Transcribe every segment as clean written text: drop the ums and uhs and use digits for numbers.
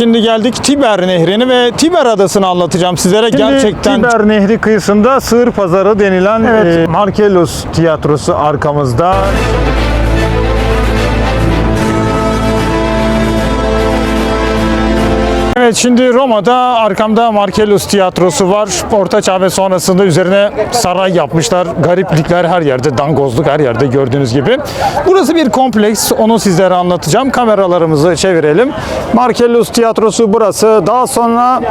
şimdi geldik Tiber Nehri'ni ve Tiber Adası'nı anlatacağım sizlere. Şimdi Gerçekten Tiber Nehri kıyısında Sığır Pazarı denilen Marcellus tiyatrosu arkamızda. Evet, şimdi Roma'da arkamda Marcellus tiyatrosu var. Orta Çağ ve sonrasında üzerine saray yapmışlar. Gariplikler her yerde, dangozluk her yerde gördüğünüz gibi. Burası bir kompleks. Onu sizlere anlatacağım. Kameralarımızı çevirelim. Marcellus tiyatrosu burası. Daha sonra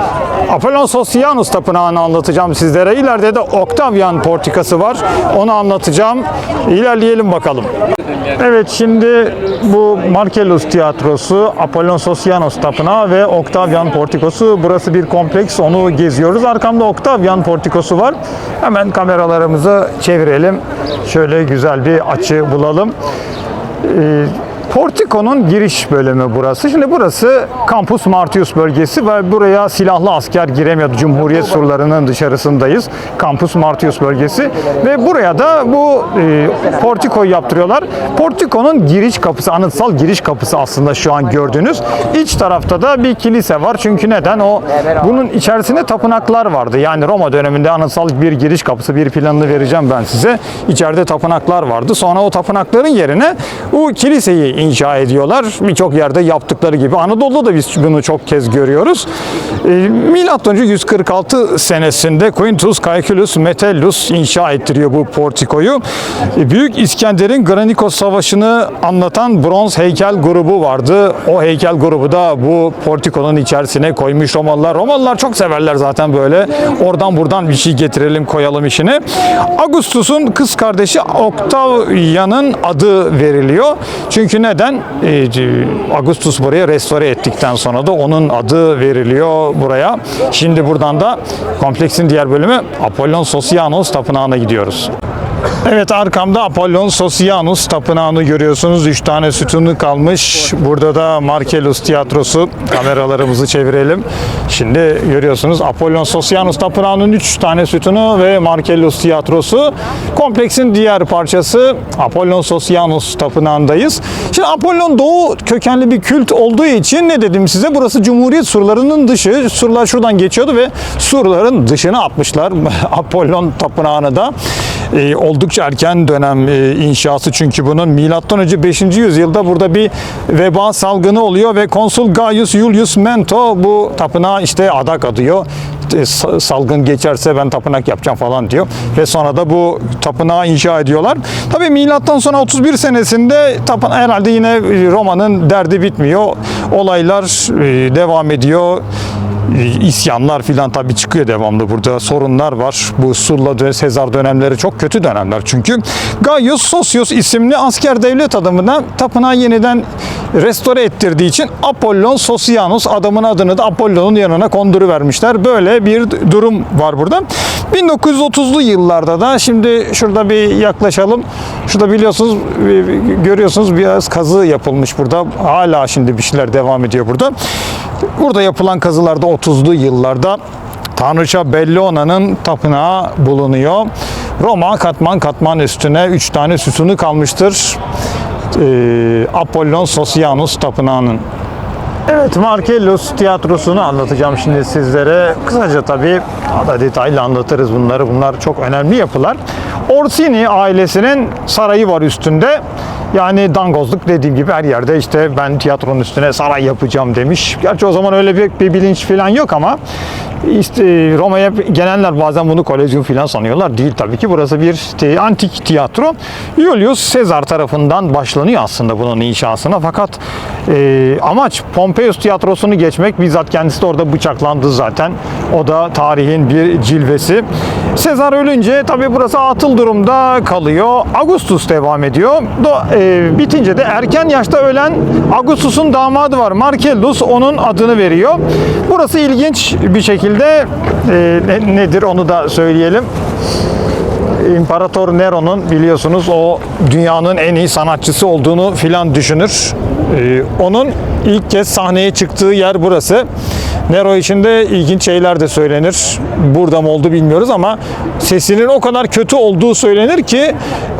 Apollon Sosianus tapınağını anlatacağım sizlere. İleride de Octavian portikası var. Onu anlatacağım. İlerleyelim bakalım. Evet, şimdi bu Marcellus tiyatrosu, Apollon Sosianus tapınağı ve Octavian portikosu. Burası bir kompleks. Onu geziyoruz. Arkamda Octavian portikosu var. Hemen kameralarımızı çevirelim. Şöyle güzel bir açı bulalım. Portikonun giriş bölümü burası. Şimdi burası Campus Martius bölgesi ve buraya silahlı asker giremiyordu. Cumhuriyet surlarının dışarısındayız. Campus Martius bölgesi ve buraya da bu portikoyu yaptırıyorlar. Portikonun giriş kapısı, anıtsal giriş kapısı aslında şu an gördüğünüz. İç tarafta da bir kilise var. Çünkü neden? Bunun içerisinde tapınaklar vardı. Yani Roma döneminde anıtsal bir giriş kapısı, bir planını vereceğim ben size. İçeride tapınaklar vardı. Sonra o tapınakların yerine bu kiliseyi inşa ediyorlar. Birçok yerde yaptıkları gibi. Anadolu'da da biz bunu çok kez görüyoruz. Milattan önce 146 senesinde Quintus Caecilius Metellus inşa ettiriyor bu portikoyu. Büyük İskender'in Granikos Savaşı'nı anlatan bronz heykel grubu vardı. O heykel grubu da bu portikonun içerisine koymuş Romalılar. Romalılar çok severler zaten böyle. Oradan buradan bir şey getirelim, koyalım işini. Augustus'un kız kardeşi Octavian'ın adı veriliyor. Çünkü neden? Augustus buraya restore ettikten sonra da onun adı veriliyor buraya. Şimdi buradan da kompleksin diğer bölümü Apollon Sosianus tapınağına gidiyoruz. Evet, arkamda Apollon Sosianus tapınağını görüyorsunuz. 3 tane sütunu kalmış. Burada da Marcellus tiyatrosu. Kameralarımızı çevirelim. Şimdi görüyorsunuz Apollon Sosianus tapınağının 3 tane sütunu ve Marcellus tiyatrosu. Kompleksin diğer parçası Apollon Sosianus tapınağındayız. Şimdi Apollon Doğu kökenli bir kült olduğu için ne dedim size? Burası Cumhuriyet surlarının dışı. Surlar şuradan geçiyordu ve surların dışına atmışlar Apollon tapınağını da. Oldukça erken dönem inşası, çünkü bunun milattan önce 5. yüzyılda burada bir veba salgını oluyor ve Konsul Gaius Julius Mento bu tapınağa işte adak adıyor. Salgın geçerse ben tapınak yapacağım falan diyor ve sonra da bu tapınağı inşa ediyorlar. Tabii milattan sonra 31 senesinde herhalde yine Roma'nın derdi bitmiyor. Olaylar devam ediyor. İsyanlar filan tabii çıkıyor devamlı, burada sorunlar var. Bu Sulla Sezar dönemleri çok kötü dönemler çünkü. Gaius Sosius isimli asker devlet adamına tapınağı yeniden restore ettirdiği için Apollon Sosianus, adamın adını da Apollon'un yanına konduruvermişler. Böyle bir durum var burada. 1930'lu yıllarda da, şimdi şurada bir yaklaşalım. Şurada biliyorsunuz, görüyorsunuz biraz kazı yapılmış burada. Hala şimdi bir şeyler devam ediyor burada. Burada yapılan kazılarda 30'lu yıllarda Tanrıça Bellona'nın tapınağı bulunuyor. Roma katman katman üstüne 3 tane sütunu kalmıştır. Apollon Sosianus tapınağının. Evet, Marcellus tiyatrosunu anlatacağım şimdi sizlere. Kısaca tabii, daha detaylı anlatırız bunları. Bunlar çok önemli yapılar. Orsini ailesinin sarayı var üstünde. Yani dangozluk, dediğim gibi her yerde işte ben tiyatronun üstüne saray yapacağım demiş. Gerçi o zaman öyle bir bilinç falan yok ama işte Roma'ya gelenler bazen bunu kolezyum falan sanıyorlar. Değil tabii ki, burası bir antik tiyatro. Julius Caesar tarafından başlanıyor aslında bunun inşasına, fakat amaç Pompeius tiyatrosunu geçmek. Bizzat kendisi de orada bıçaklandı zaten. O da tarihin bir cilvesi. Caesar ölünce tabii burası atıl durumda kalıyor. Augustus devam ediyor. Bitince de erken yaşta ölen Augustus'un damadı var, Marcellus, onun adını veriyor. Burası ilginç bir şekilde nedir onu da söyleyelim. İmparator Nero'nun, biliyorsunuz, o dünyanın en iyi sanatçısı olduğunu filan düşünür. Onun ilk kez sahneye çıktığı yer burası. Nero için de ilginç şeyler de söylenir. Burada mı oldu bilmiyoruz ama sesinin o kadar kötü olduğu söylenir ki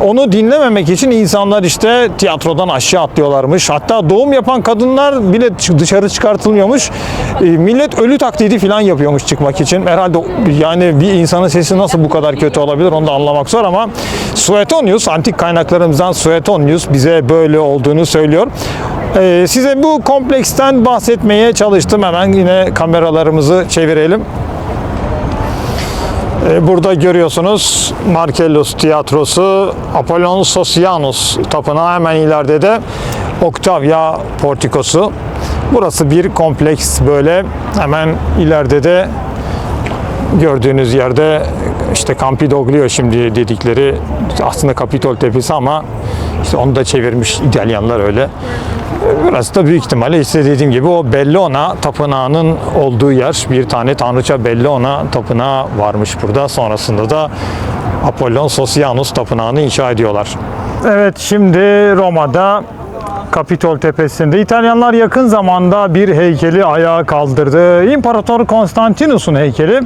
onu dinlememek için insanlar işte tiyatrodan aşağı atlıyorlarmış. Hatta doğum yapan kadınlar bile dışarı çıkartılmıyormuş. Millet ölü taklidi falan yapıyormuş çıkmak için. Herhalde yani bir insanın sesi nasıl bu kadar kötü olabilir onu da anlamak zor ama Suetonius, antik kaynaklarımızdan Suetonius bize böyle olduğunu söylüyor. Size bu kompleksten bahsetmeye çalıştım. Hemen yine kameralarımızı çevirelim. Burada görüyorsunuz Marcellus Tiyatrosu, Apollon Sosianus Tapınağı, hemen ileride de Octavia Portikosu. Burası bir kompleks böyle. Hemen ileride de gördüğünüz yerde işte Campidoglio şimdi dedikleri aslında Kapitol Tepesi ama işte onu da çevirmiş İtalyanlar öyle. Burası da büyük ihtimalle işte dediğim gibi o Bellona Tapınağı'nın olduğu yer. Bir tane tanrıça Bellona Tapınağı varmış burada. Sonrasında da Apollon Sosianus Tapınağı'nı inşa ediyorlar. Evet, şimdi Roma'da Kapitol Tepesi'nde İtalyanlar yakın zamanda bir heykeli ayağa kaldırdı. İmparator Konstantinus'un heykeli.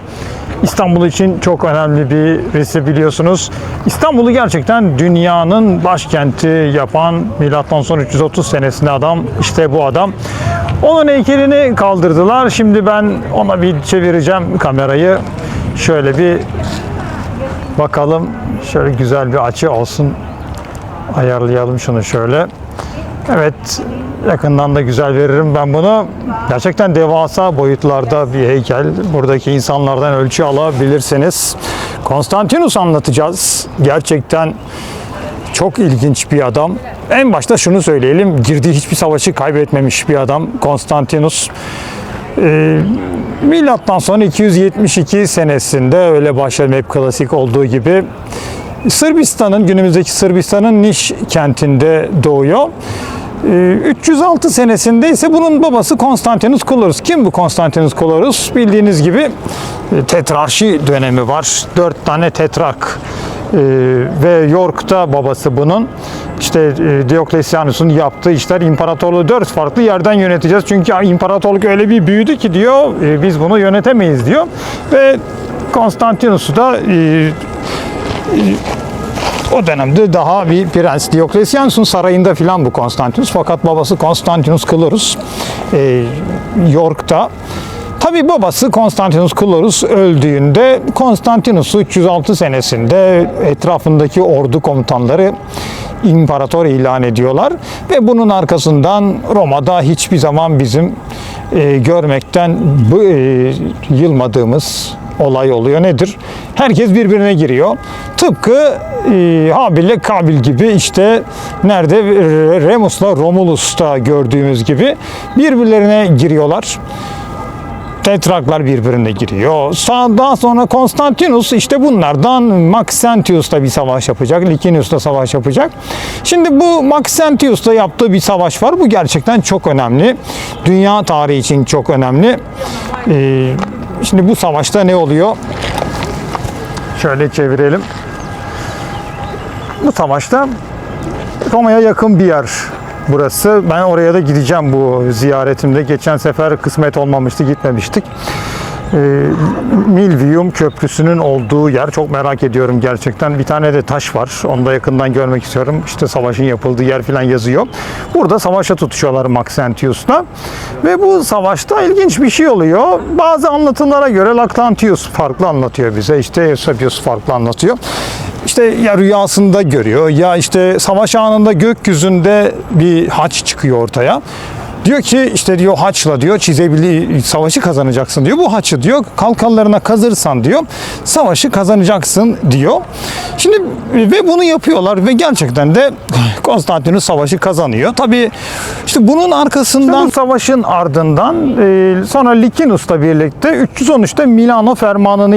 İstanbul için çok önemli bir resim biliyorsunuz. İstanbul'u gerçekten dünyanın başkenti yapan milattan sonra 330 senesinde adam, işte bu adam. Onun heykelini kaldırdılar. Şimdi ben ona bir çevireceğim kamerayı. Şöyle bir bakalım. Şöyle güzel bir açı olsun. Ayarlayalım şunu şöyle. Evet, yakından da güzel veririm ben bunu. Gerçekten devasa boyutlarda bir heykel. Buradaki insanlardan ölçü alabilirsiniz. Konstantinus anlatacağız. Gerçekten çok ilginç bir adam. En başta şunu söyleyelim. Girdiği hiçbir savaşı kaybetmemiş bir adam Konstantinus. Milattan sonra 272 senesinde öyle başladım hep klasik olduğu gibi. Sırbistan'ın, günümüzdeki Sırbistan'ın Niš kentinde doğuyor. 306 senesinde ise bunun babası Konstantinus Chlorus. Kim bu Konstantinus Chlorus? Bildiğiniz gibi tetrarşi dönemi var. 4 tane tetrark ve York'ta babası bunun. İşte Diokletianus'un yaptığı işler, imparatorluğu 4 farklı yerden yöneteceğiz. Çünkü imparatorluk öyle bir büyüdü ki diyor, biz bunu yönetemeyiz diyor. Ve Konstantinus'u da o dönemde daha bir prens. Diokletianus'un sarayında filan bu Konstantinus. Fakat babası Konstantinus Chlorus York'ta. Tabi babası Konstantinus Chlorus öldüğünde Konstantinus'u 306 senesinde etrafındaki ordu komutanları imparator ilan ediyorlar. Ve bunun arkasından Roma'da hiçbir zaman bizim görmekten yılmadığımız olay oluyor. Nedir? Herkes birbirine giriyor. Tıpkı Habil'le Kabil gibi, işte nerede Remus'la Romulus'ta gördüğümüz gibi birbirlerine giriyorlar. Tetrarklar birbirine giriyor. Daha sonra Konstantinus işte bunlardan Maxentius'ta bir savaş yapacak. Licinius'ta savaş yapacak. Şimdi bu Maxentius'ta yaptığı bir savaş var. Bu gerçekten çok önemli. Dünya tarihi için çok önemli. Şimdi bu savaşta ne oluyor? Şöyle çevirelim. Bu savaşta Roma'ya yakın bir yer burası. Ben oraya da gideceğim bu ziyaretimde. Geçen sefer kısmet olmamıştı, gitmemiştik. Milvium Köprüsü'nün olduğu yer. Çok merak ediyorum gerçekten. Bir tane de taş var. Onu da yakından görmek istiyorum. İşte savaşın yapıldığı yer falan yazıyor. Burada savaşa tutuşuyorlar Maxentius'la. Ve bu savaşta ilginç bir şey oluyor. Bazı anlatımlara göre Lactantius farklı anlatıyor bize. İşte Eusebius farklı anlatıyor. İşte ya rüyasında görüyor ya işte savaş anında gökyüzünde bir haç çıkıyor ortaya. Diyor ki işte diyor haçla diyor savaşı kazanacaksın diyor. Bu haçı diyor kalkanlarına kazırsan diyor savaşı kazanacaksın diyor. Şimdi ve bunu yapıyorlar ve gerçekten de Konstantinus savaşı kazanıyor. Tabii işte bunun arkasından bu savaşın ardından sonra Licinius'la birlikte 313'te Milano Fermanı'nı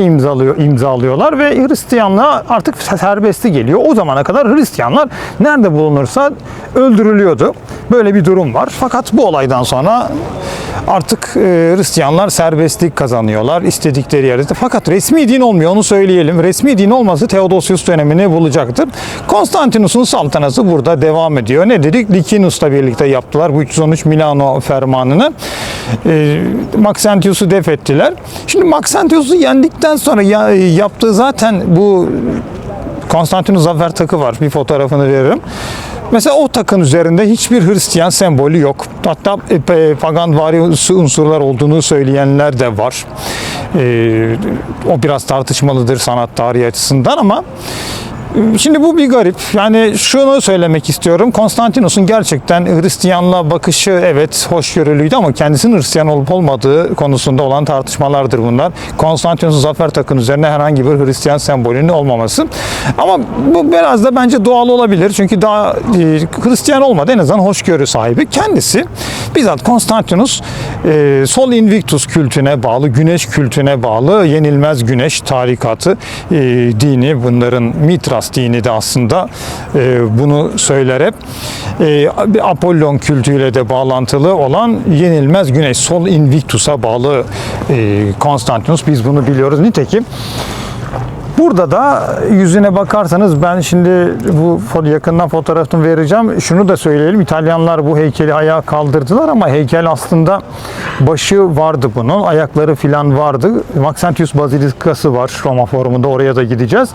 imzalıyorlar ve Hristiyanlığa artık serbestli geliyor. O zamana kadar Hristiyanlar nerede bulunursa öldürülüyordu. Böyle bir durum var. Fakat bu olay olaydan sonra artık Hristiyanlar serbestlik kazanıyorlar istedikleri yerde. Fakat resmi din olmuyor, onu söyleyelim. Resmi din olması Theodosius dönemini bulacaktır. Konstantinus'un saltanatı burada devam ediyor. Ne dedik? Licinus'la birlikte yaptılar bu 313 Milano fermanını. Maxentius'u def ettiler. Şimdi Maxentius'u yendikten sonra yaptığı zaten bu Konstantinus zafer takı var. Bir fotoğrafını veririm. Mesela o takın üzerinde hiçbir Hristiyan sembolü yok. Hatta paganvari unsurlar olduğunu söyleyenler de var. O biraz tartışmalıdır sanat tarihi açısından ama şimdi bu bir garip. Yani şunu söylemek istiyorum. Konstantinus'un gerçekten Hristiyanlığa bakışı evet hoşgörülüydü ama kendisinin Hristiyan olup olmadığı konusunda olan tartışmalardır bunlar. Konstantinus'un zafer takının üzerine herhangi bir Hristiyan sembolünün olmaması. Ama bu biraz da bence doğal olabilir. Çünkü daha Hristiyan olmadı, en azından hoşgörü sahibi. Kendisi bizzat Konstantinus Sol Invictus kültüne bağlı, güneş kültüne bağlı yenilmez güneş tarikatı dini, bunların Mitras dini de aslında bunu söyler hep. Apollon kültüyle de bağlantılı olan yenilmez güneş, Sol Invictus'a bağlı Konstantinus, biz bunu biliyoruz. Nitekim burada da yüzüne bakarsanız, ben şimdi bu yakından fotoğrafını vereceğim. Şunu da söyleyelim. İtalyanlar bu heykeli ayağa kaldırdılar ama heykel aslında başı vardı bunun. Ayakları filan vardı. Maxentius Bazilikası var Roma Forumunda. Oraya da gideceğiz.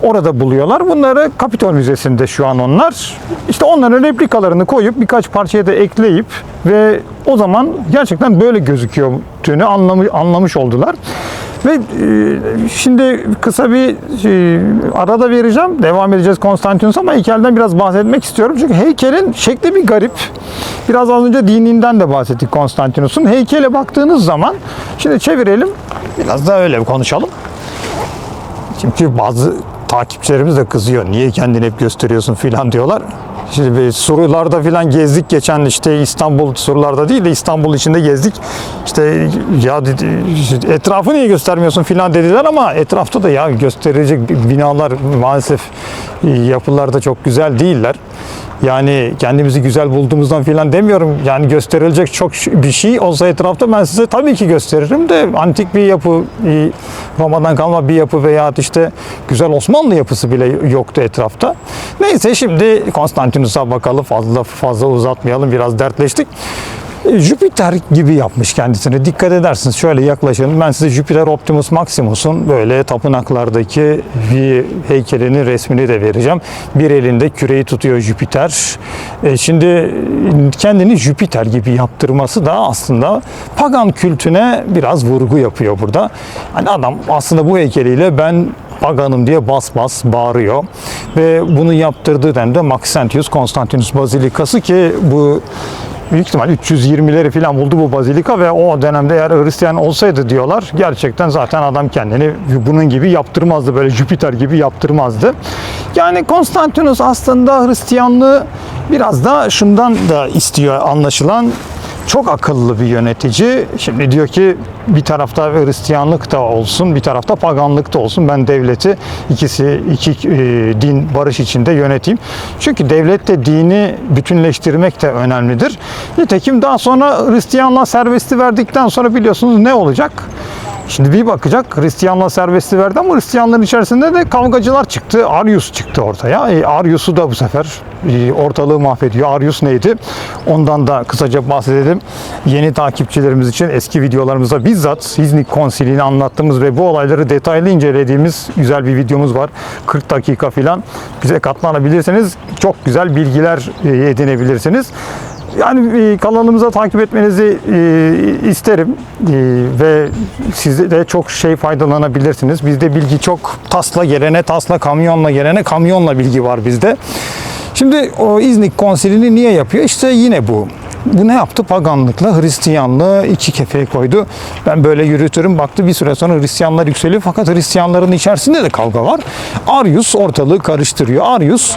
Orada buluyorlar. Bunları Kapitol Müzesi'nde şu an onlar. İşte onların replikalarını koyup birkaç parçaya da ekleyip ve o zaman gerçekten böyle gözüküyorduğunu anlamış oldular. Ve şimdi kısa bir arada vereceğim. Devam edeceğiz Konstantinus ama heykelden biraz bahsetmek istiyorum. Çünkü heykelin şekli bir garip. Biraz az önce dininden de bahsettik Konstantinus'un. Heykele baktığınız zaman, şimdi çevirelim. Biraz da öyle konuşalım. Çünkü bazı takipçilerimiz de kızıyor. Niye kendini hep gösteriyorsun filan diyorlar. Şimdi surlarda filan gezdik geçen, işte İstanbul surlarda değil de İstanbul içinde gezdik. İşte ya etrafı niye göstermiyorsun filan dediler ama etrafta da ya gösterilecek binalar maalesef yapılarda çok güzel değiller. Yani kendimizi güzel bulduğumuzdan filan demiyorum. Yani gösterilecek çok bir şey olsa etrafta ben size tabii ki gösteririm de antik bir yapı, Roma'dan kalma bir yapı veya işte güzel Osmanlı yapısı bile yoktu etrafta. Neyse şimdi Konstantinus'a bakalım, fazla uzatmayalım, biraz dertleştik. Jüpiter gibi yapmış kendisini. Dikkat edersiniz, şöyle yaklaşalım. Ben size Jüpiter Optimus Maximus'un böyle tapınaklardaki bir heykelinin resmini de vereceğim. Bir elinde küreyi tutuyor Jüpiter. Şimdi kendini Jüpiter gibi yaptırması da aslında pagan kültüne biraz vurgu yapıyor burada. Hani adam aslında bu heykeliyle ben paganım diye bas bas bağırıyor. Ve bunu yaptırdığı dönemde Maxentius Konstantinus Bazilikası, ki bu büyük ihtimal 320'leri falan buldu bu bazilika ve o dönemde eğer Hristiyan olsaydı diyorlar, gerçekten zaten adam kendini bunun gibi yaptırmazdı, böyle Jüpiter gibi yaptırmazdı. Yani Konstantinus aslında Hristiyanlığı biraz da şundan da istiyor anlaşılan. Çok akıllı bir yönetici. Şimdi diyor ki bir tarafta Hristiyanlık da olsun, bir tarafta paganlık da olsun. Ben devleti iki din barış içinde yöneteyim. Çünkü devlette dini bütünleştirmek de önemlidir. Nitekim daha sonra Hristiyanlığa serbesti verdikten sonra biliyorsunuz ne olacak? Şimdi bir bakacak, Hristiyanlığa serbesti verdi ama Hristiyanların içerisinde de kavgacılar çıktı. Arius çıktı ortaya. Arius'u da bu sefer ortalığı mahvediyor. Arius neydi? Ondan da kısaca bahsedelim. Yeni takipçilerimiz için eski videolarımızda bizzat İznik Konsili'ni anlattığımız ve bu olayları detaylı incelediğimiz güzel bir videomuz var. 40 dakika filan. Bize katlanabilirseniz çok güzel bilgiler edinebilirsiniz. Yani kanalımıza takip etmenizi isterim ve siz de çok şey faydalanabilirsiniz. Bizde bilgi çok, tasla gelene tasla, kamyonla gelene kamyonla bilgi var bizde. Şimdi o İznik Konsili'ni niye yapıyor? İşte yine bu. Bu ne yaptı? Paganlıkla Hristiyanlığı iki kefeye koydu. Ben böyle yürütürüm. Baktı bir süre sonra Hristiyanlar yükseliyor. Fakat Hristiyanların içerisinde de kavga var. Arius ortalığı karıştırıyor. Arius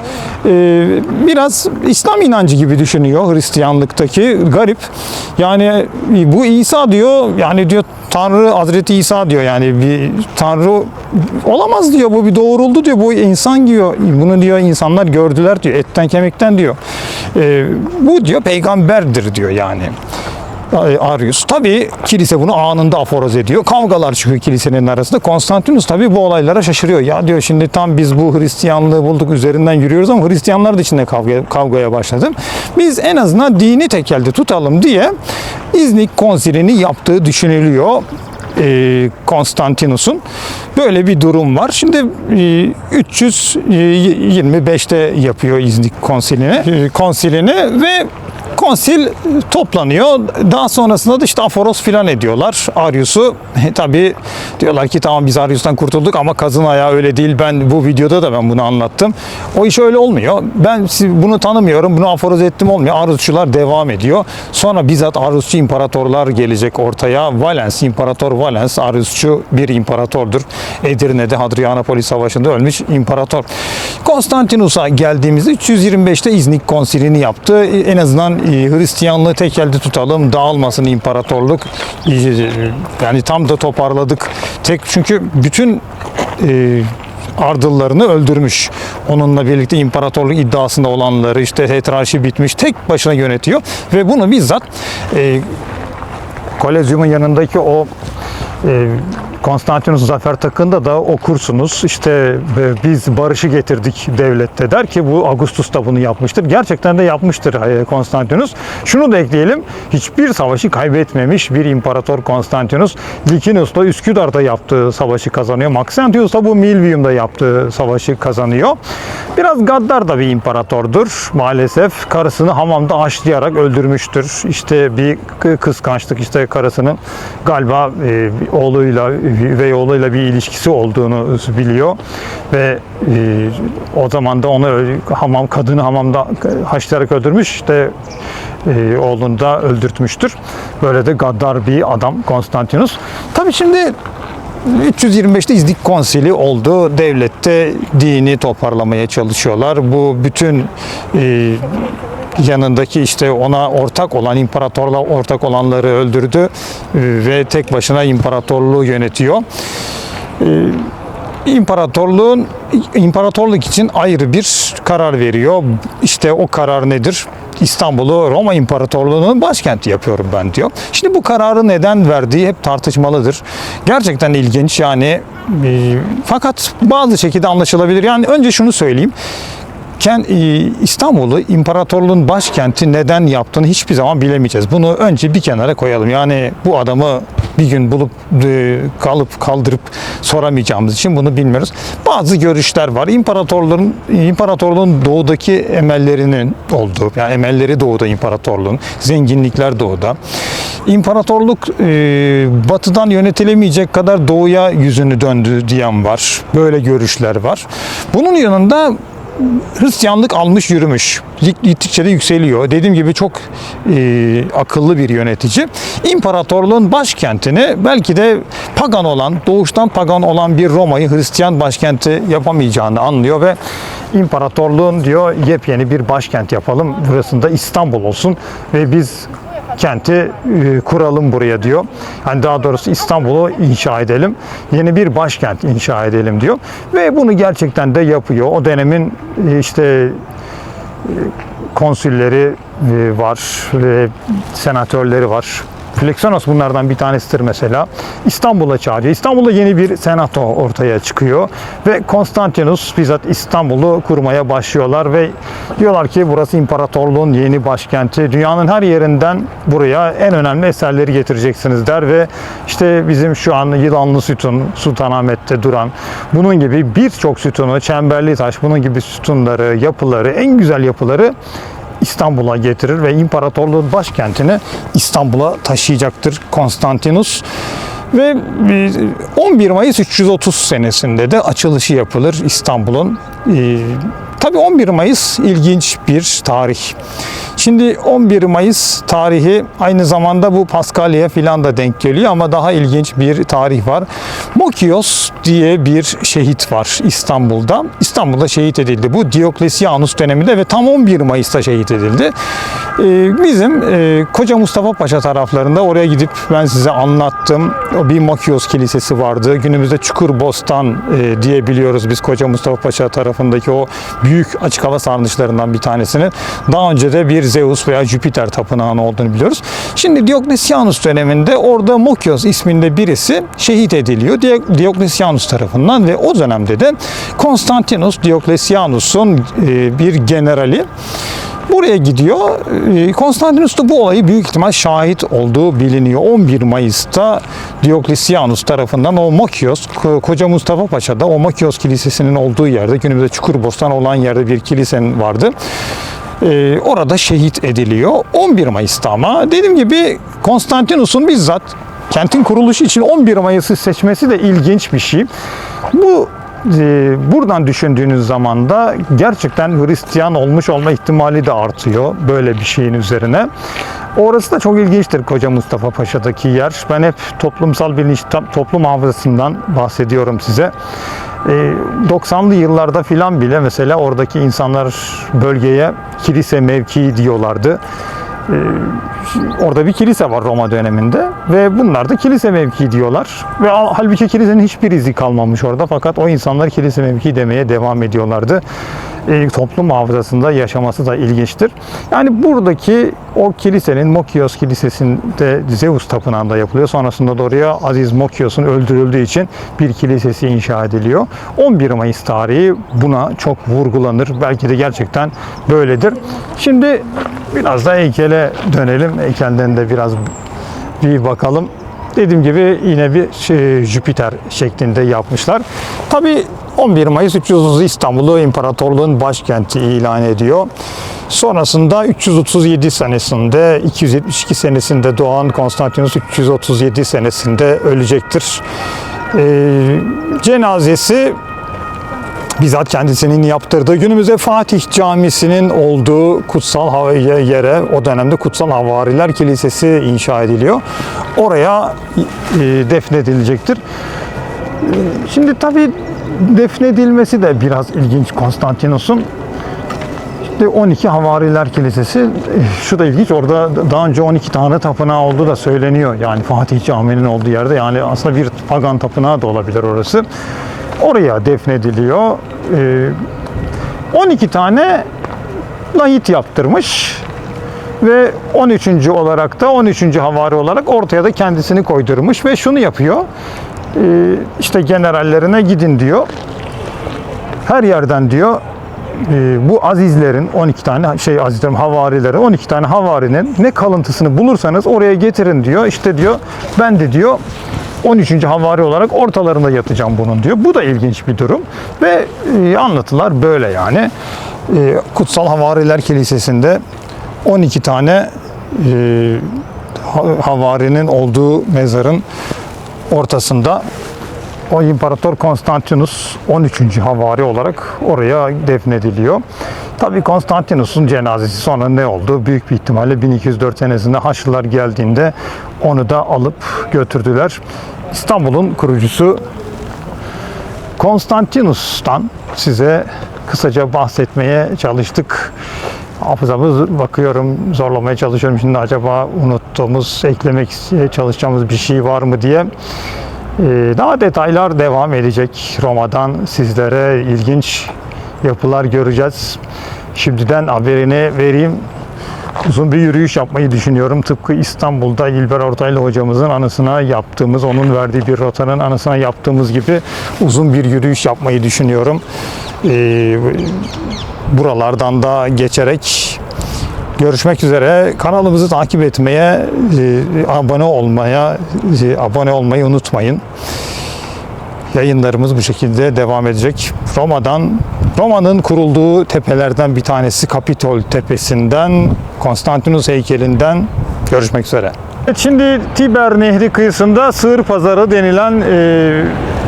biraz İslam inancı gibi düşünüyor Hristiyanlıktaki. Garip. Yani bu İsa diyor, yani diyor Tanrı Hazreti İsa diyor, yani bir Tanrı olamaz diyor, bu bir doğruldu diyor, bu insan diyor, bunu diyor insanlar gördüler diyor, etten kemikten diyor. Bu diyor peygamberdir diyor yani. Arius. Tabii kilise bunu anında aforoz ediyor. Kavgalar çıkıyor kilisenin arasında. Konstantinus tabii bu olaylara şaşırıyor. Ya diyor, şimdi tam biz bu Hristiyanlığı bulduk, üzerinden yürüyoruz ama Hristiyanlar da içinde kavgaya başladı. Biz en azından dini tekelde tutalım diye İznik konsilini yaptığı düşünülüyor. Konstantinus'un böyle bir durum var. Şimdi 325'te yapıyor İznik konsilini ve konsil toplanıyor. Daha sonrasında da işte aforoz filan ediyorlar Arius'u. Tabii diyorlar ki tamam biz Arius'tan kurtulduk ama kazın ayağı öyle değil. Ben bu videoda da ben bunu anlattım. O iş öyle olmuyor. Ben bunu tanımıyorum. Bunu aforoz ettim olmuyor. Arusçular devam ediyor. Sonra bizzat Arusçu imparatorlar gelecek ortaya. Valens, İmparator Valens Arusçu bir imparatordur. Edirne'de Hadrianopoli Savaşı'nda ölmüş imparator. Konstantinus'a geldiğimizde 325'te İznik konsilini yaptı. En azından Hristiyanlığı tek elde tutalım, dağılmasın imparatorluk. Yani tam da toparladık. Çünkü bütün ardıllarını öldürmüş. Onunla birlikte imparatorluk iddiasında olanları, işte tetrarşi bitmiş, tek başına yönetiyor ve bunu bizzat Kolezyumun yanındaki o Konstantinus Zafer Takı'nda da okursunuz. İşte biz barışı getirdik devlette der ki bu Augustus da bunu yapmıştır. Gerçekten de yapmıştır Konstantinus. Şunu da ekleyelim. Hiçbir savaşı kaybetmemiş bir imparator Konstantinus. Licinius da Üsküdar'da yaptığı savaşı kazanıyor. Maxentius da bu Milvium'da yaptığı savaşı kazanıyor. Biraz gaddar da bir imparatordur. Maalesef karısını hamamda haşlayarak öldürmüştür. İşte bir kıskançlık, işte karısının galiba oğluyla, üvey oğluyla bir ilişkisi olduğunu biliyor ve o zaman da onu kadını hamamda haşlayarak öldürmüş, işte oğlunu da öldürtmüştür. Böyle de gaddar bir adam Konstantinus. Tabii şimdi 325'te İznik konsili oldu. Devlette dini toparlamaya çalışıyorlar. Bu bütün yanındaki işte ona ortak olan imparatorla ortak olanları öldürdü ve tek başına imparatorluğu yönetiyor. İmparatorluk için ayrı bir karar veriyor. İşte o karar nedir? İstanbul'u Roma İmparatorluğu'nun başkenti yapıyorum ben diyor. Şimdi bu kararı neden verdiği hep tartışmalıdır. Gerçekten ilginç yani, fakat bazı şekilde anlaşılabilir. Yani önce şunu söyleyeyim. İstanbul'u imparatorluğun başkenti neden yaptığını hiçbir zaman bilemeyeceğiz. Bunu önce bir kenara koyalım. Yani bu adamı bir gün bulup kaldırıp soramayacağımız için bunu bilmiyoruz. Bazı görüşler var. İmparatorluğun doğudaki emellerinin olduğu, yani emelleri doğuda imparatorluğun, zenginlikler doğuda. İmparatorluk batıdan yönetilemeyecek kadar doğuya yüzünü döndü diyen var. Böyle görüşler var. Bunun yanında Hristiyanlık almış yürümüş. Gittikçe de yükseliyor. Dediğim gibi çok akıllı bir yönetici. İmparatorluğun başkentini belki de pagan olan, doğuştan pagan olan bir Roma'yı Hristiyan başkenti yapamayacağını anlıyor ve imparatorluğun diyor yepyeni bir başkent yapalım. Burasında İstanbul olsun ve biz kenti kuralım buraya diyor. Yani daha doğrusu İstanbul'u inşa edelim. Yeni bir başkent inşa edelim diyor. Ve bunu gerçekten de yapıyor. O dönemin işte konsülleri var ve senatörleri var. Flexonos bunlardan bir tanesidir mesela. İstanbul'a çağırıyor. İstanbul'da yeni bir senato ortaya çıkıyor ve Konstantinus bizzat İstanbul'u kurmaya başlıyorlar ve diyorlar ki burası imparatorluğun yeni başkenti. Dünyanın her yerinden buraya en önemli eserleri getireceksiniz der ve işte bizim şu an Yılanlı Sütun, Sultanahmet'te duran bunun gibi birçok sütunu, Çemberli Taş, bunun gibi sütunları, yapıları, en güzel yapıları İstanbul'a getirir ve imparatorluğun başkentini İstanbul'a taşıyacaktır Konstantinus. Ve 11 Mayıs 330 senesinde de açılışı yapılır İstanbul'un. Tabii 11 Mayıs ilginç bir tarih. Şimdi 11 Mayıs tarihi aynı zamanda bu Paskalya'ya filan da denk geliyor ama daha ilginç bir tarih var. Mokios diye bir şehit var İstanbul'da. İstanbul'da şehit edildi. Bu Dioklesianus döneminde ve tam 11 Mayıs'ta şehit edildi. Bizim Koca Mustafa Paşa taraflarında oraya gidip ben size anlattım. O bir Mokios Kilisesi vardı. Günümüzde Çukurbostan diye biliyoruz biz Koca Mustafa Paşa tarafındaki o büyük açık hava sarnıçlarından bir tanesini. Daha önce de bir Zeus veya Jüpiter tapınağının olduğunu biliyoruz. Şimdi Dioklesianus döneminde orada Mokios isminde birisi şehit ediliyor Dioklesianus tarafından ve o dönemde de Konstantinus Dioklesianus'un bir generali buraya gidiyor. Konstantinus da bu olayı büyük ihtimal şahit olduğu biliniyor. 11 Mayıs'ta Dioklesianus tarafından o Mokios, Koca Mustafa Paşa'da o Mokios Kilisesi'nin olduğu yerde, günümüzde Çukurbostan olan yerde bir kilisenin vardı. Orada şehit ediliyor. 11 Mayıs'ta ama dediğim gibi Konstantinus'un bizzat kentin kuruluşu için 11 Mayıs'ı seçmesi de ilginç bir şey. Bu buradan düşündüğünüz zaman da gerçekten Hristiyan olmuş olma ihtimali de artıyor böyle bir şeyin üzerine. Orası da çok ilginçtir Koca Mustafa Paşa'daki yer. Ben hep toplumsal bilinç, toplum hafızasından bahsediyorum size. 90'lı yıllarda filan bile mesela oradaki insanlar bölgeye kilise mevkii diyorlardı. Orada bir kilise var Roma döneminde ve bunlar da kilise mevkii diyorlar. Ve halbuki kilisenin hiçbir izi kalmamış orada fakat o insanlar kilise mevkii demeye devam ediyorlardı. Toplum hafızasında yaşaması da ilginçtir. Yani buradaki o kilisenin Mokios Kilisesi'nde Zeus tapınağında yapılıyor. Sonrasında da oraya Aziz Mokios'un öldürüldüğü için bir kilisesi inşa ediliyor. 11 Mayıs tarihi buna çok vurgulanır. Belki de gerçekten böyledir. Şimdi biraz da heykele dönelim. Heykelden de biraz bir bakalım. Dediğim gibi yine bir Jüpiter şeklinde yapmışlar. Tabii 11 Mayıs 330 İstanbul'u imparatorluğun başkenti ilan ediyor. Sonrasında 337 senesinde, 272 senesinde doğan Konstantinus 337 senesinde ölecektir. Cenazesi bizzat kendisinin yaptırdığı günümüzde Fatih Camisi'nin olduğu kutsal yere o dönemde Kutsal Havariler Kilisesi inşa ediliyor. Oraya defnedilecektir. Şimdi tabii defnedilmesi de biraz ilginç Konstantinus'un. İşte 12 Havariler Kilisesi. Şu da ilginç. Orada daha önce 12 tane tapınağı olduğu da söyleniyor. Yani Fatih Camii'nin olduğu yerde. Yani aslında bir pagan tapınağı da olabilir orası. Oraya defnediliyor. 12 tane lahit yaptırmış ve 13. olarak da 13. havari olarak ortaya da kendisini koydurmuş ve şunu yapıyor. İşte generallerine gidin diyor. Her yerden diyor bu azizlerin 12 tane azizlerin havarileri 12 tane havarinin ne kalıntısını bulursanız oraya getirin diyor. İşte diyor ben de diyor 13. havari olarak ortalarında yatacağım bunun diyor. Bu da ilginç bir durum ve anlatılar böyle yani. Kutsal Havariler Kilisesi'nde 12 tane havarinin olduğu mezarın ortasında o İmparator Konstantinus 13. havari olarak oraya defnediliyor. Tabii Konstantinus'un cenazesi sonra ne oldu? Büyük bir ihtimalle 1204 senesinde Haçlılar geldiğinde onu da alıp götürdüler. İstanbul'un kurucusu Konstantinus'tan size kısaca bahsetmeye çalıştık. Hafızamız bakıyorum, zorlamaya çalışıyorum. Şimdi acaba unuttuğumuz, eklemek çalışacağımız bir şey var mı diye. Daha detaylar devam edecek. Roma'dan sizlere ilginç yapılar göreceğiz. Şimdiden haberini vereyim. Uzun bir yürüyüş yapmayı düşünüyorum. Tıpkı İstanbul'da İlber Ortaylı hocamızın anısına yaptığımız, onun verdiği bir rotanın anısına yaptığımız gibi uzun bir yürüyüş yapmayı düşünüyorum. Buralardan da geçerek görüşmek üzere. Kanalımızı takip etmeye, abone olmayı unutmayın. Yayınlarımız bu şekilde devam edecek. Roma'nın kurulduğu tepelerden bir tanesi Kapitol Tepesi'nden, Konstantinus heykelinden görüşmek üzere. Evet, şimdi Tiber Nehri kıyısında Sığır Pazarı denilen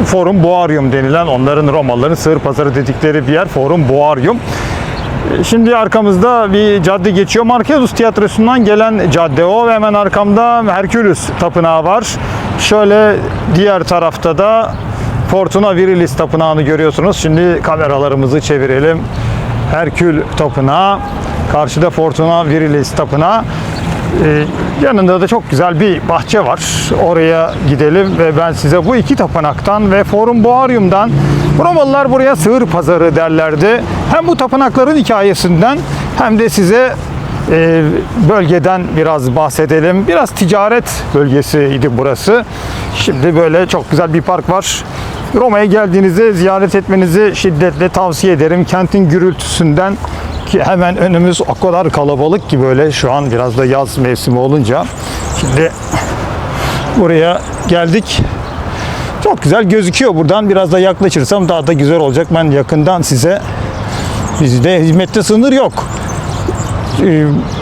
Forum Boarium denilen onların Romalıların Sığır Pazarı dedikleri bir yer Forum Boarium. Şimdi arkamızda bir cadde geçiyor. Markellus Tiyatrosu'ndan gelen cadde o. Ve hemen arkamda Hercules Tapınağı var. Şöyle diğer tarafta da Fortuna Virilis Tapınağı'nı görüyorsunuz. Şimdi kameralarımızı çevirelim. Herkül Tapınağı. Karşıda Fortuna Virilis Tapınağı. Yanında da çok güzel bir bahçe var. Oraya gidelim ve ben size bu iki tapınaktan ve Forum Boarium'dan, Romalılar buraya sığır pazarı derlerdi, hem bu tapınakların hikayesinden hem de size bölgeden biraz bahsedelim. Biraz ticaret bölgesiydi burası. Şimdi böyle çok güzel bir park var. Roma'ya geldiğinizde ziyaret etmenizi şiddetle tavsiye ederim. Kentin gürültüsünden, ki hemen önümüz o kadar kalabalık ki böyle, şu an biraz da yaz mevsimi olunca. Şimdi buraya geldik. Çok güzel gözüküyor buradan. Biraz da yaklaşırsam daha da güzel olacak. Ben yakından size, bizde hizmette sınır yok.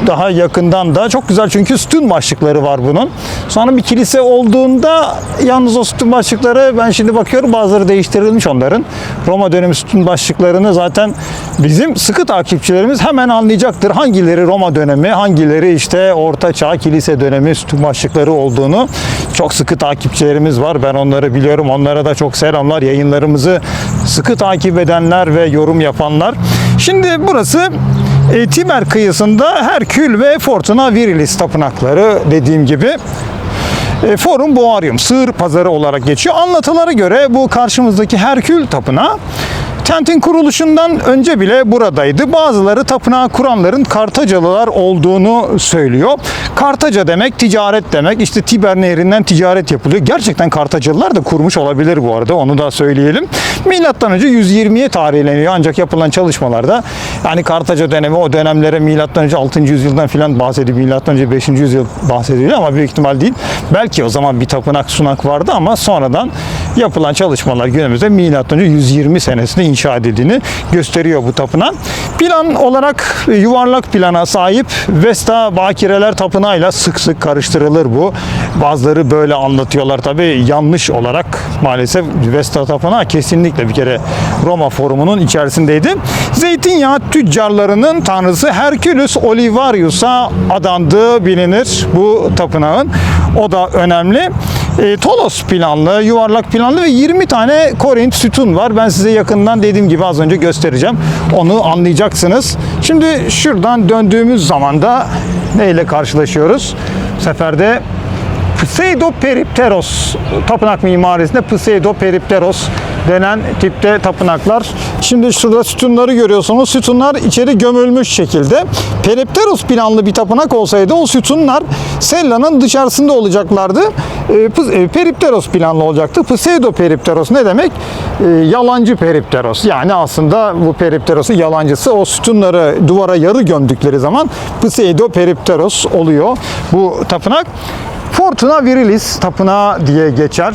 Daha yakından da çok güzel, çünkü sütun başlıkları var bunun. Sonra bir kilise olduğunda yalnız o sütun başlıkları, ben şimdi bakıyorum bazıları değiştirilmiş onların. Roma dönemi sütun başlıklarını zaten bizim sıkı takipçilerimiz hemen anlayacaktır. Hangileri Roma dönemi, hangileri işte Orta Çağ kilise dönemi sütun başlıkları olduğunu. Çok sıkı takipçilerimiz var. Ben onları biliyorum. Onlara da çok selamlar. Yayınlarımızı sıkı takip edenler ve yorum yapanlar. Şimdi burası Tiber kıyısında Herkül ve Fortuna Virilis tapınakları, dediğim gibi. Forum Boarium, sığır pazarı olarak geçiyor. Anlatılara göre bu karşımızdaki Herkül tapınağı kentin kuruluşundan önce bile buradaydı. Bazıları tapınağı kuranların Kartacalılar olduğunu söylüyor. Kartaca demek ticaret demek. İşte Tiber Nehri'nden ticaret yapılıyor. Gerçekten Kartacalılar da kurmuş olabilir bu arada. Onu da söyleyelim. Milattan önce 120'ye tarihleniyor. Ancak yapılan çalışmalarda, yani Kartaca dönemi, o dönemlere milattan önce 6. yüzyıldan filan bahsediyor. Milattan önce 5. yüzyıl bahsediliyor ama büyük ihtimal değil. Belki o zaman bir tapınak sunak vardı ama sonradan yapılan çalışmalar günümüzde milattan önce 120 senesinde inşa edildiğini gösteriyor bu tapınak. Plan olarak yuvarlak plana sahip. Vesta Bakireler Tapınağı'yla sık sık karıştırılır bu. Bazıları böyle anlatıyorlar, tabii yanlış olarak. Maalesef Vesta Tapınağı kesinlikle bir kere Roma Forumu'nun içerisindeydi. Zeytinyağı tüccarlarının tanrısı Hercules Olivarius'a adandığı bilinir bu tapınağın. O da önemli. Tolos planlı, yuvarlak planlı ve 20 tane Korint sütun var. Ben size yakından, dediğim gibi az önce göstereceğim. Onu anlayacaksınız. Şimdi şuradan döndüğümüz zaman da neyle karşılaşıyoruz? Bu sefer de Pseudoperipteros tapınak mimarisinde Pseudoperipteros denen tipte tapınaklar. Şimdi şurada sütunları görüyorsunuz. Sütunlar içeri gömülmüş şekilde. Peripteros planlı bir tapınak olsaydı o sütunlar sellanın dışarısında olacaklardı. Peripteros planlı olacaktı. Pseudoperipteros ne demek? Yalancı peripteros. Yani aslında bu peripterosun yalancısı. O sütunları duvara yarı gömdükleri zaman Pseudoperipteros oluyor bu tapınak. Fortuna Virilis Tapınağı diye geçer.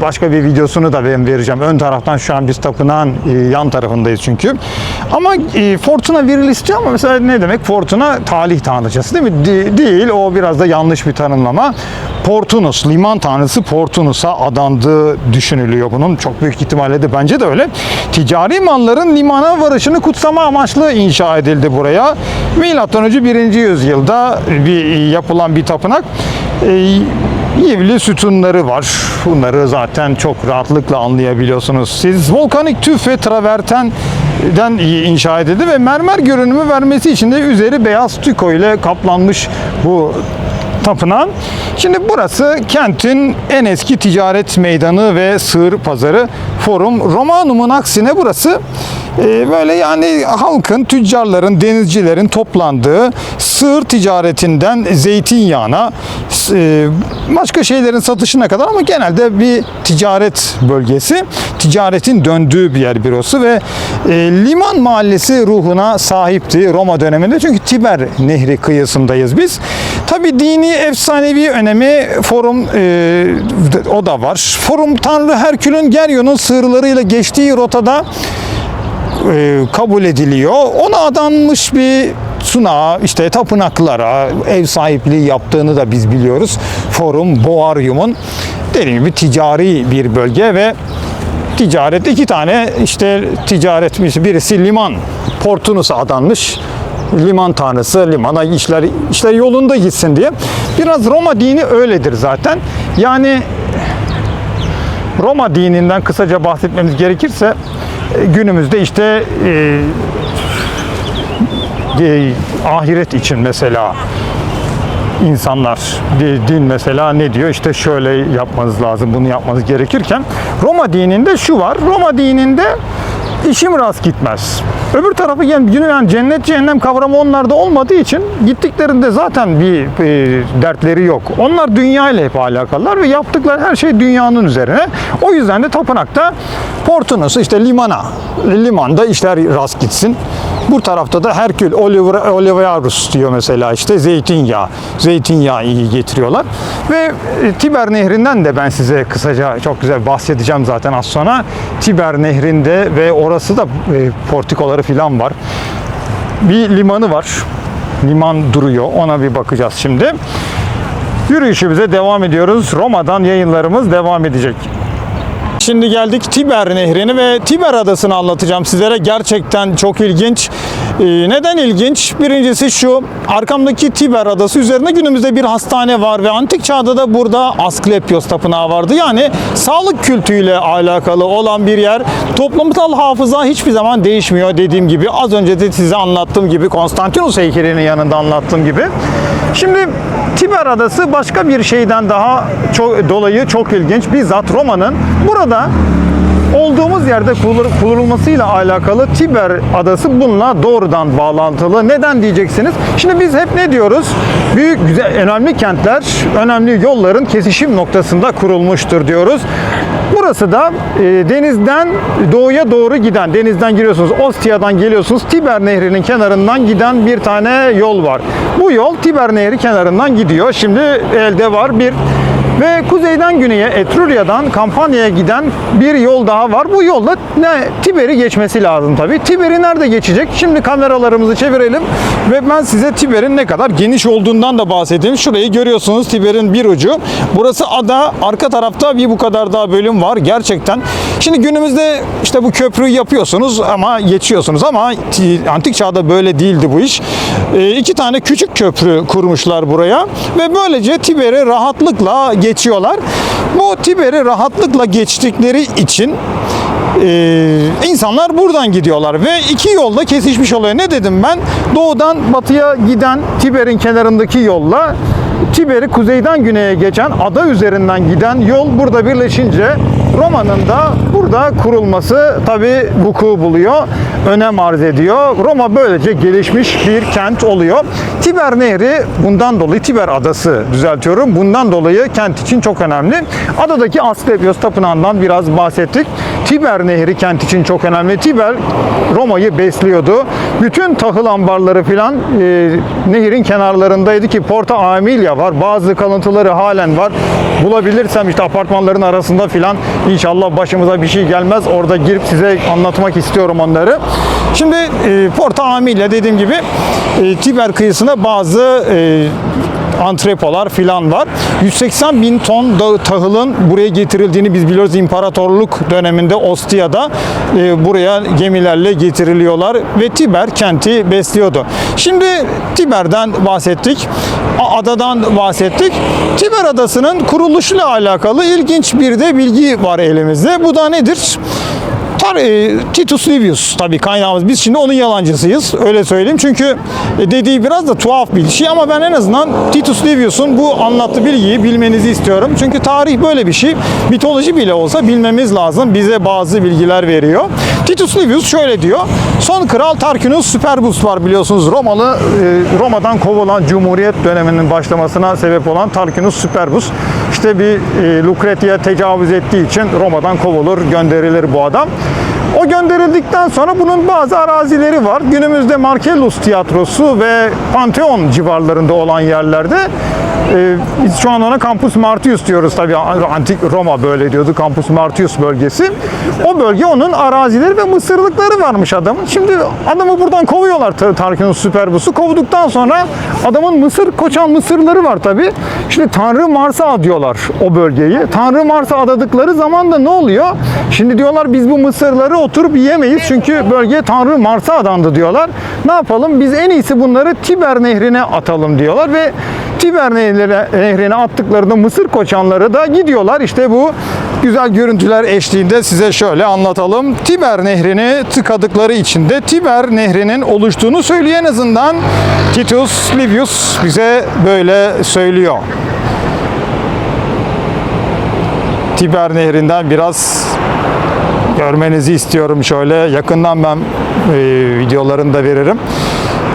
Başka bir videosunu da ben vereceğim. Ön taraftan, şu an biz tapınağın yan tarafındayız çünkü. Ama Fortuna Virilis ama mesela ne demek? Fortuna talih tanrıçası değil mi? Değil. O biraz da yanlış bir tanımlama. Portunus, liman tanrısı Portunus'a adandığı düşünülüyor bunun. Çok büyük ihtimalle de bence de öyle. Ticari malların limana varışını kutsama amaçlı inşa edildi buraya. Milattan önce 1. yüzyılda yapılan bir tapınak. Yivli sütunları var. Bunları zaten çok rahatlıkla anlayabiliyorsunuz. Siz volkanik tüf ve travertenden inşa edildi ve mermer görünümü vermesi için de üzeri beyaz tüko ile kaplanmış bu tapınağın. Şimdi burası kentin en eski ticaret meydanı ve sığır pazarı Forum. Romanum'un aksine burası böyle yani halkın, tüccarların, denizcilerin toplandığı, sığır ticaretinden zeytinyağına, başka şeylerin satışına kadar, ama genelde bir ticaret bölgesi. Ticaretin döndüğü bir yer burası ve liman mahallesi ruhuna sahipti Roma döneminde. Çünkü Tiber Nehri kıyısındayız biz. Tabi dini, efsanevi önemi Forum o da var. Forum Tanrı Herkül'ün Gerion'un sığırlarıyla geçtiği rotada kabul ediliyor. Ona adanmış bir sunağa, işte tapınaklara ev sahipliği yaptığını da biz biliyoruz. Forum Boarium'un dediğim gibi ticari bir bölge ve ticaret, iki tane işte ticaret birisi liman, Portunus'a adanmış. Liman tanrısı, limana işler yolunda gitsin diye. Biraz Roma dini öyledir zaten. Yani Roma dininden kısaca bahsetmemiz gerekirse günümüzde işte ahiret için mesela insanlar, din mesela ne diyor? İşte şöyle yapmanız lazım, bunu yapmanız gerekirken Roma dininde şu var. Roma dininde işim rast gitmez. Öbür tarafı yani cennet cehennem kavramı onlarda olmadığı için gittiklerinde zaten bir dertleri yok. Onlar dünya ile hep alakalılar ve yaptıkları her şey dünyanın üzerine. O yüzden de tapınakta Portunus işte limanda işler rast gitsin. Bu tarafta da Herkül Olivarus diyor mesela, işte zeytinyağı iyi getiriyorlar. Ve Tiber Nehri'nden de ben size kısaca çok güzel bahsedeceğim zaten az sonra. Tiber Nehri'nde ve orası da portikoları falan var. Bir limanı var. Liman duruyor. Ona bir bakacağız şimdi. Yürüyüşümüze devam ediyoruz. Roma'dan yayınlarımız devam edecek. Şimdi geldik Tiber Nehri'ni ve Tiber Adası'nı anlatacağım sizlere. Gerçekten çok ilginç. Neden ilginç? Birincisi şu, arkamdaki Tiber Adası üzerinde günümüzde bir hastane var ve antik çağda da burada Asklepios Tapınağı vardı. Yani sağlık kültüyle alakalı olan bir yer. Toplumsal hafıza hiçbir zaman değişmiyor dediğim gibi. Az önce de size anlattığım gibi, Konstantinus heykelinin yanında anlattığım gibi. Şimdi Tiber Adası başka bir şeyden daha dolayı çok ilginç. Bizzat Roma'nın burada olduğumuz yerde kurulmasıyla alakalı Tiber Adası bununla doğrudan bağlantılı. Neden diyeceksiniz? Şimdi biz hep ne diyoruz? Büyük, güzel, önemli kentler, önemli yolların kesişim noktasında kurulmuştur diyoruz. Burası da denizden doğuya doğru giden, denizden giriyorsunuz, Ostia'dan geliyorsunuz, Tiber Nehri'nin kenarından giden bir tane yol var. Bu yol Tiber Nehri kenarından gidiyor. Şimdi elde var bir. Ve kuzeyden güneye Etrurya'dan Kampanya'ya giden bir yol daha var. Bu yolda Tiber'i geçmesi lazım tabii. Tiber'i nerede geçecek? Şimdi kameralarımızı çevirelim ve ben size Tiber'in ne kadar geniş olduğundan da bahsedeyim. Şurayı görüyorsunuz, Tiber'in bir ucu. Burası ada, arka tarafta bir bu kadar daha bölüm var gerçekten. Şimdi günümüzde işte bu köprüyü yapıyorsunuz ama geçiyorsunuz ama antik çağda böyle değildi bu iş. İki tane küçük köprü kurmuşlar buraya ve böylece Tiber'i rahatlıkla geçiyorlar. Bu Tiber'i rahatlıkla geçtikleri için insanlar buradan gidiyorlar ve iki yolda kesişmiş oluyor. Ne dedim ben? Doğudan batıya giden Tiber'in kenarındaki yolla Tiber'i kuzeyden güneye geçen ada üzerinden giden yol burada birleşince Roma'nın da burada kurulması tabii vuku buluyor, önem arz ediyor. Roma böylece gelişmiş bir kent oluyor. Tiber Nehri bundan dolayı, Tiber Adası düzeltiyorum, bundan dolayı kent için çok önemli. Adadaki Asklepios Tapınağı'ndan biraz bahsettik. Tiber Nehri kent için çok önemli. Tiber Roma'yı besliyordu. Bütün tahıl ambarları filan nehrin kenarlarındaydı ki Porta Aemilia var. Bazı kalıntıları halen var. Bulabilirsem işte apartmanların arasında filan, İnşallah başımıza bir şey gelmez. Orada girip size anlatmak istiyorum onları. Şimdi Porta Aemilia dediğim gibi Tiber kıyısına bazı antrepolar filan var. 180 bin ton tahılın buraya getirildiğini biz biliyoruz. İmparatorluk döneminde Ostia'da buraya gemilerle getiriliyorlar ve Tiber kenti besliyordu. Şimdi Tiber'den bahsettik. Adadan bahsettik. Tiber Adası'nın kuruluşuyla alakalı ilginç bir de bilgi var elimizde. Bu da nedir? Titus Livius tabii kaynağımız. Biz şimdi onun yalancısıyız. Öyle söyleyeyim. Çünkü dediği biraz da tuhaf bir şey ama ben en azından Titus Livius'un bu anlattığı bilgiyi bilmenizi istiyorum. Çünkü tarih böyle bir şey. Mitoloji bile olsa bilmemiz lazım. Bize bazı bilgiler veriyor. Titus Livius şöyle diyor. Son kral Tarquinius Superbus var biliyorsunuz. Roma'dan kovulan Cumhuriyet döneminin başlamasına sebep olan Tarquinius Superbus. İşte bir Lucretia'ya tecavüz ettiği için Roma'dan kovulur, gönderilir bu adam. O gönderildikten sonra bunun bazı arazileri var. Günümüzde Marcellus Tiyatrosu ve Pantheon civarlarında olan yerlerde biz şu an ona Campus Martius diyoruz. Tabii antik Roma böyle diyordu. Campus Martius bölgesi. O bölge onun arazileri ve mısırlıkları varmış adamın. Şimdi adamı buradan kovuyorlar Tarquinius Superbus'u. Kovduktan sonra adamın koçan Mısırları var tabii. Şimdi Tanrı Mars'a adıyorlar o bölgeyi. Tanrı Mars'a adadıkları zaman da ne oluyor? Şimdi diyorlar biz bu Mısırları oturup yiyemeyiz. Çünkü bölge Tanrı Mars'a adandı diyorlar. Ne yapalım? Biz en iyisi bunları Tiber Nehri'ne atalım diyorlar ve Tiber Nehri'ne attıklarında Mısır koçanları da gidiyorlar. İşte bu güzel görüntüler eşliğinde size şöyle anlatalım. Tiber Nehri'ni tıkadıkları için de Tiber Nehri'nin oluştuğunu söylüyor en azından. Titus Livius bize böyle söylüyor. Tiber Nehri'nden biraz görmenizi istiyorum şöyle. Yakından ben videolarını da veririm.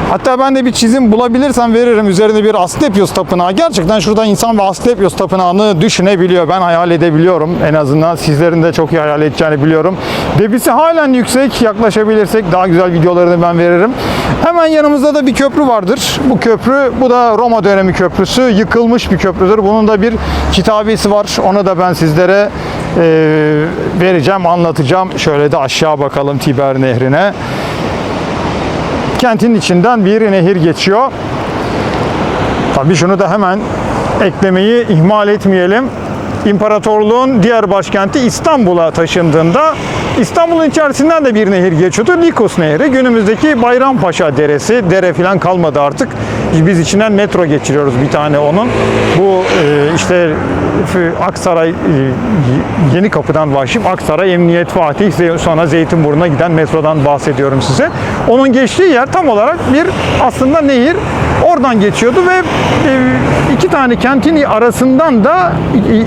Hatta ben de bir çizim bulabilirsem veririm. Üzerinde bir Asklepios tapınağı. Gerçekten şurada insan ve Asklepios tapınağını düşünebiliyor. Ben hayal edebiliyorum. En azından sizlerin de çok iyi hayal edeceğini biliyorum. Debisi halen yüksek. Yaklaşabilirsek daha güzel videolarını ben veririm. Hemen yanımızda da bir köprü vardır. Bu köprü, bu da Roma dönemi köprüsü. Yıkılmış bir köprüdür. Bunun da bir kitabesi var. Onu da ben sizlere vereceğim, anlatacağım. Şöyle de aşağı bakalım Tiber Nehri'ne. Kentin içinden bir nehir geçiyor. Tabii şunu da hemen eklemeyi ihmal etmeyelim. İmparatorluğun diğer başkenti İstanbul'a taşındığında İstanbul'un içerisinden de bir nehir geçiyordu. Likus Nehri. Günümüzdeki Bayrampaşa Deresi. Dere falan kalmadı artık. Biz içinden metro geçiriyoruz bir tane onun. Bu işte Aksaray Yeni Kapı'dan başlayıp Aksaray Emniyet Fatih sonra Zeytinburnu'na giden metrodan bahsediyorum size. Onun geçtiği yer tam olarak bir aslında nehir. Oradan geçiyordu ve iki tane kentin arasından da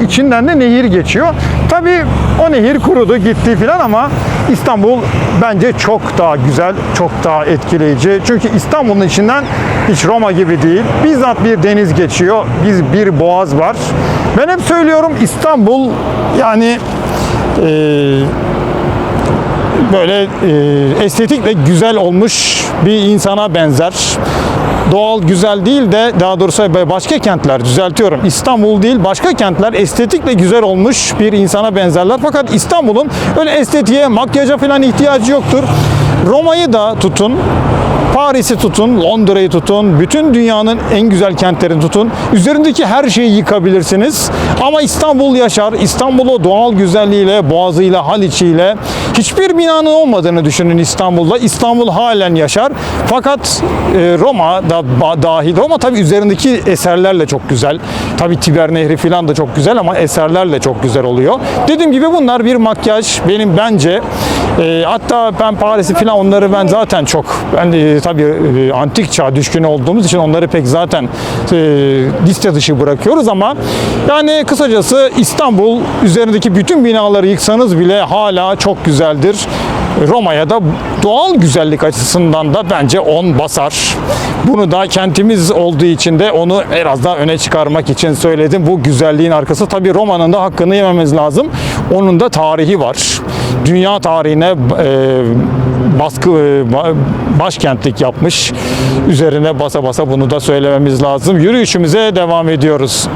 içinden de nehir geçiyor. Tabii o nehir kurudu gitti filan ama İstanbul bence çok daha güzel, çok daha etkileyici. Çünkü İstanbul'un içinden hiç Roma gibi değil. Bizzat bir deniz geçiyor. Bir boğaz var. Ben hep söylüyorum İstanbul yani böyle estetikle güzel olmuş bir insana benzer. Doğal güzel değil de daha doğrusu başka kentler düzeltiyorum. İstanbul değil başka kentler estetikle güzel olmuş bir insana benzerler. Fakat İstanbul'un öyle estetiğe, makyaja falan ihtiyacı yoktur. Roma'yı da tutun, Paris'i tutun, Londra'yı tutun, bütün dünyanın en güzel kentlerini tutun. Üzerindeki her şeyi yıkabilirsiniz. Ama İstanbul yaşar. İstanbul o doğal güzelliğiyle, boğazıyla, Haliç'iyle hiçbir binanın olmadığını düşünün İstanbul'da. İstanbul halen yaşar. Fakat Roma da dahil. Roma tabii üzerindeki eserlerle çok güzel. Tabii Tiber Nehri falan da çok güzel ama eserlerle çok güzel oluyor. Dediğim gibi bunlar bir makyaj. Benim bence hatta ben Paris'i falan onları ben zaten çok tabii antik çağ düşkünü olduğumuz için onları pek zaten liste dışı bırakıyoruz ama yani kısacası İstanbul üzerindeki bütün binaları yıksanız bile hala çok güzeldir. Roma'ya da doğal güzellik açısından da bence 10 basar. Bunu da kentimiz olduğu için de onu biraz daha öne çıkarmak için söyledim. Bu güzelliğin arkası tabii Roma'nın da hakkını yememiz lazım. Onun da tarihi var. Dünya tarihine başkentlik yapmış. Üzerine basa basa bunu da söylememiz lazım. Yürüyüşümüze devam ediyoruz.